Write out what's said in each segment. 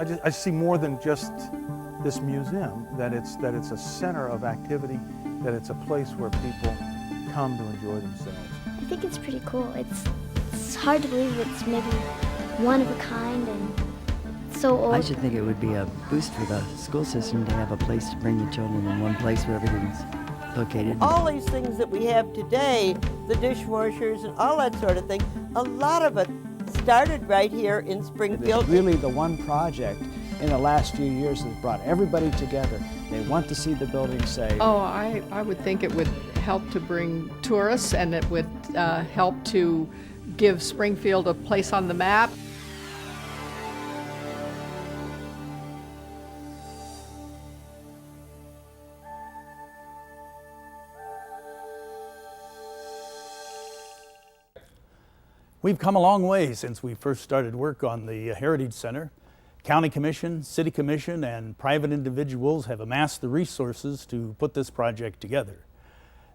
I see more than just this museum, that it's a center of activity, that it's a place where people come to enjoy themselves. I think it's pretty cool. It's hard to believe it's maybe one of a kind and so old. I should think it would be a boost for the school system to have a place to bring the children in one place where everything's located. All these things that we have today, the dishwashers and all that sort of thing, a lot of it started right here in Springfield. It's really the one project in the last few years that brought everybody together. They want to see the building saved. Oh, I would think it would help to bring tourists, and it would help to give Springfield a place on the map. We've come a long way since we first started work on the Heritage Center. County Commission, City Commission, and private individuals have amassed the resources to put this project together.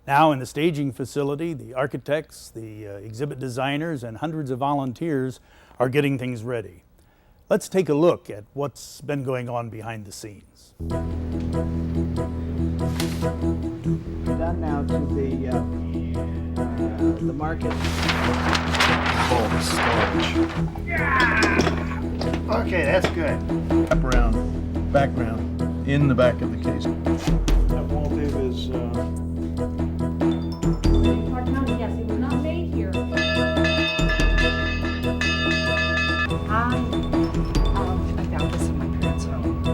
Now in the staging facility, the architects, the exhibit designers, and hundreds of volunteers are getting things ready. Let's take a look at what's been going on behind the scenes. We're done now to the market. Oh, the storage. Yeah! Okay, that's good. Wraparound background in the back of the case. That wall, Dave, is Yes, it was not made here. I found this in my parents' home.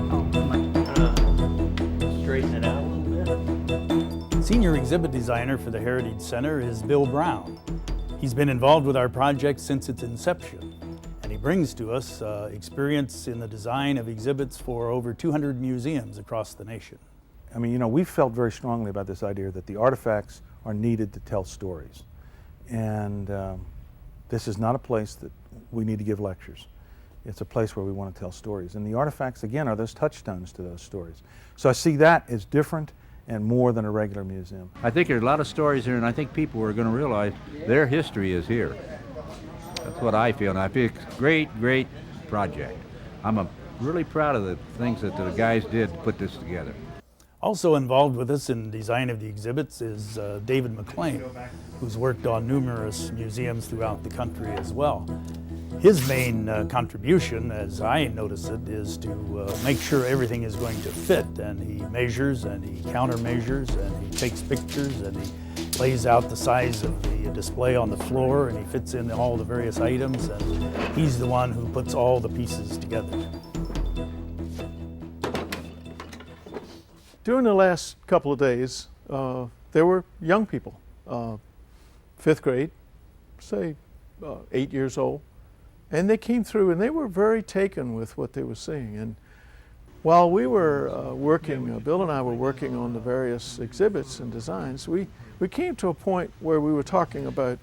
Straighten it out a little bit. Senior exhibit designer for the Heritage Center is Bill Brown. He's been involved with our project since its inception, and he brings to us experience in the design of exhibits for over 200 museums across the nation. I mean, you know, we felt very strongly about this idea that the artifacts are needed to tell stories. And this is not a place that we need to give lectures. It's a place where we want to tell stories. And the artifacts, again, are those touchstones to those stories. So I see that as different and more than a regular museum. I think there are a lot of stories here, and I think people are going to realize their history is here. That's what I feel, and I feel it's a great, great project. I'm really proud of the things that the guys did to put this together. Also involved with us in design of the exhibits is David McLean, who's worked on numerous museums throughout the country as well. His main contribution, as I notice it, is to make sure everything is going to fit, and he measures and he countermeasures and he takes pictures and he lays out the size of the display on the floor, and he fits in all the various items, and he's the one who puts all the pieces together. During the last couple of days, there were young people, 5th grade, say 8 years old, and they came through and they were very taken with what they were seeing. And while we were working, Bill and I were working on the various exhibits and designs, we came to a point where we were talking about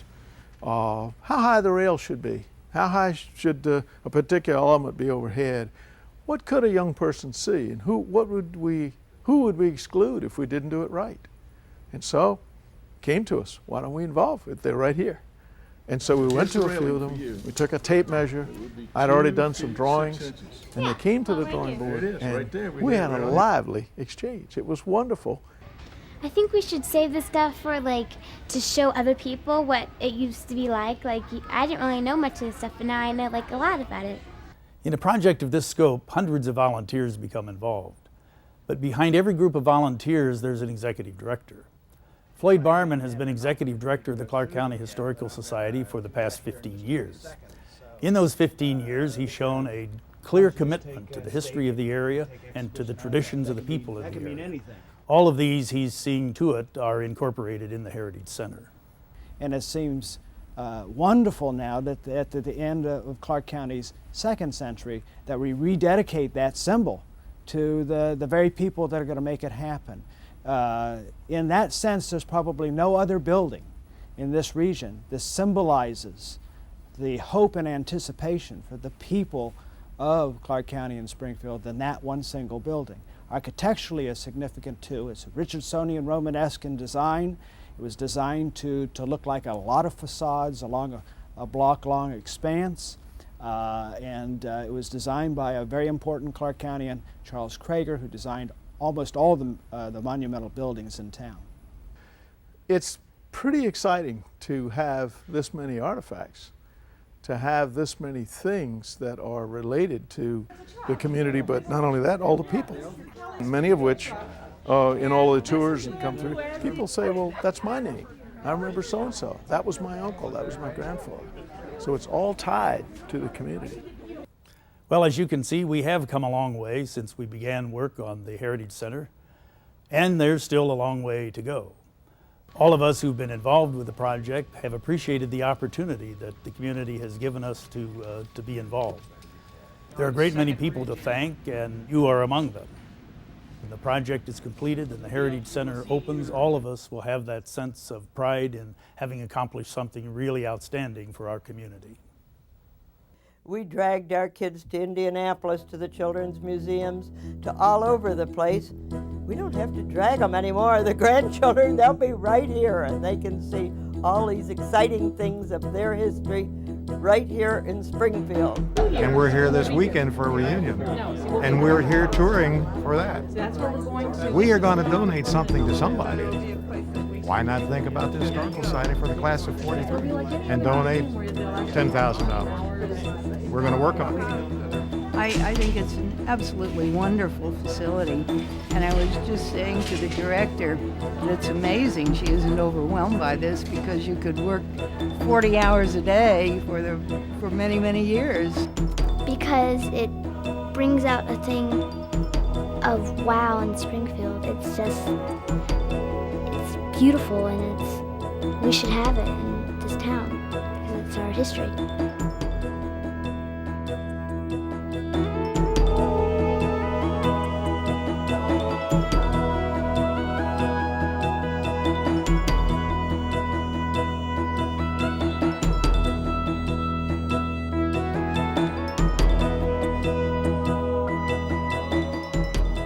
how high the rail should be, how high should a particular element be overhead, what could a young person see, and who would we exclude if we didn't do it right? And so came to us, why don't we involve it? They're right here. And so we went to a few of them, we took a tape measure, I'd already done some drawings, and they came to the drawing board, and we had a lively exchange. It was wonderful. I think we should save this stuff for to show other people what it used to be like. I didn't really know much of this stuff, but now I know a lot about it. In a project of this scope, hundreds of volunteers become involved. But behind every group of volunteers, there's an executive director. Floyd Barman has been executive director of the Clark County Historical Society for the past 15 years. In those 15 years, he's shown a clear commitment to the history of the area and to the traditions of the people of the area. All of these, he's seeing to it, are incorporated in the Heritage Center. And it seems wonderful now that at the end of Clark County's 2nd century that we rededicate that symbol to the very people that are going to make it happen. In that sense, there's probably no other building in this region that symbolizes the hope and anticipation for the people of Clark County and Springfield than that one single building. Architecturally, it's significant too. It's Richardsonian Romanesque in design. It was designed to look like a lot of facades along a block-long expanse. and it was designed by a very important Clark Countyan, Charles Krager, who designed almost all the monumental buildings in town. It's pretty exciting to have this many artifacts, to have this many things that are related to the community, but not only that, all the people. Many of which, in all the tours that come through, people say, well, that's my name. I remember so-and-so. That was my uncle, that was my grandfather. So it's all tied to the community. Well, as you can see, we have come a long way since we began work on the Heritage Center, and there's still a long way to go. All of us who've been involved with the project have appreciated the opportunity that the community has given us to be involved. There are a great many people to thank, and you are among them. When the project is completed and the Heritage Center opens, all of us will have that sense of pride in having accomplished something really outstanding for our community. We dragged our kids to Indianapolis, to the children's museums, to all over the place. We don't have to drag them anymore. The grandchildren, they'll be right here and they can see all these exciting things of their history right here in Springfield. And we're here this weekend for a reunion. And we're here touring for that. We are going to donate something to somebody. Why not think about the historical society for the class of 43 and donate $10,000? We're going to work on it. I think it's an absolutely wonderful facility, and I was just saying to the director that it's amazing she isn't overwhelmed by this, because you could work 40 hours a day for many, many years. Because it brings out a thing of wow in Springfield. It's beautiful, and we should have it in this town because it's our history.